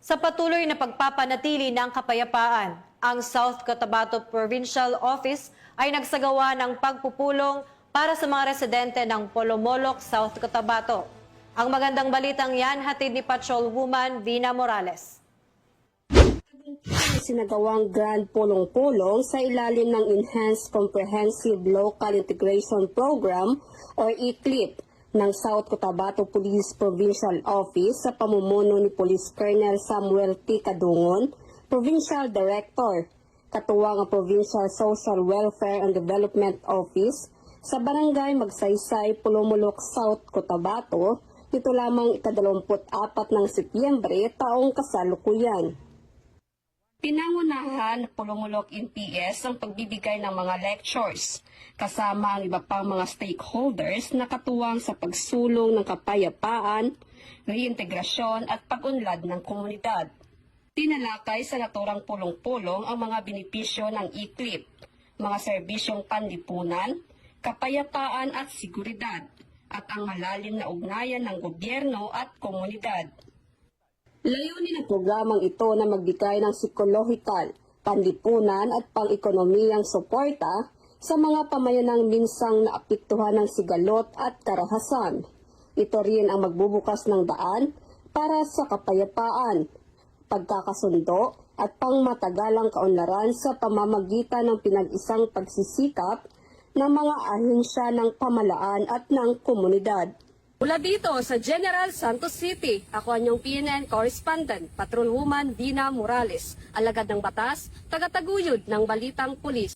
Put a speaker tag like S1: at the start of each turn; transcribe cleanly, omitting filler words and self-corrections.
S1: Sa patuloy na pagpapanatili ng kapayapaan, ang South Cotabato Provincial Office ay nagsagawa ng pagpupulong para sa mga residente ng Polomolok, South Cotabato. Ang magandang balitang yan hatid ni Patrolwoman Vina Morales.
S2: Sinagawang Grand Pulong-Pulong sa ilalim ng Enhanced Comprehensive Local Integration Program o ECLIP ng South Cotabato Police Provincial Office sa pamumuno ni Police Colonel Samuel T. Kadungon, Provincial Director, katuwang ang Provincial Social Welfare and Development Office sa Barangay Magsaysay, Polomolok, South Cotabato, nito lamang ika-24 ng Setyembre taong kasalukuyan. Pinangunahan ng Polomolok NPS ang pagbibigay ng mga lectures, kasama ang iba pang mga stakeholders na katuwang sa pagsulong ng kapayapaan, reintegrasyon at pag-unlad ng komunidad. Tinalakay sa naturang pulong-pulong ang mga benepisyo ng ECLIP, mga serbisyong panlipunan, kapayapaan at seguridad, at ang malalim na ugnayan ng gobyerno at komunidad. Layunin ng programang ito na magbigay ng psikolohikal, panlipunan at pang-ekonomiyang suporta sa mga pamayanang minsang naapektuhan ng sigalot at karahasan. Ito rin ang magbubukas ng daan para sa kapayapaan, pagkakasundo at pangmatagalang kaunlaran sa pamamagitan ng pinag-isang pagsisikap ng mga ahensya ng pamalaan at ng komunidad.
S3: Mula dito sa General Santos City, ako ang inyong PNN correspondent, Patrolwoman Vina Morales, alagad ng batas, tagataguyod ng Balitang Pulis.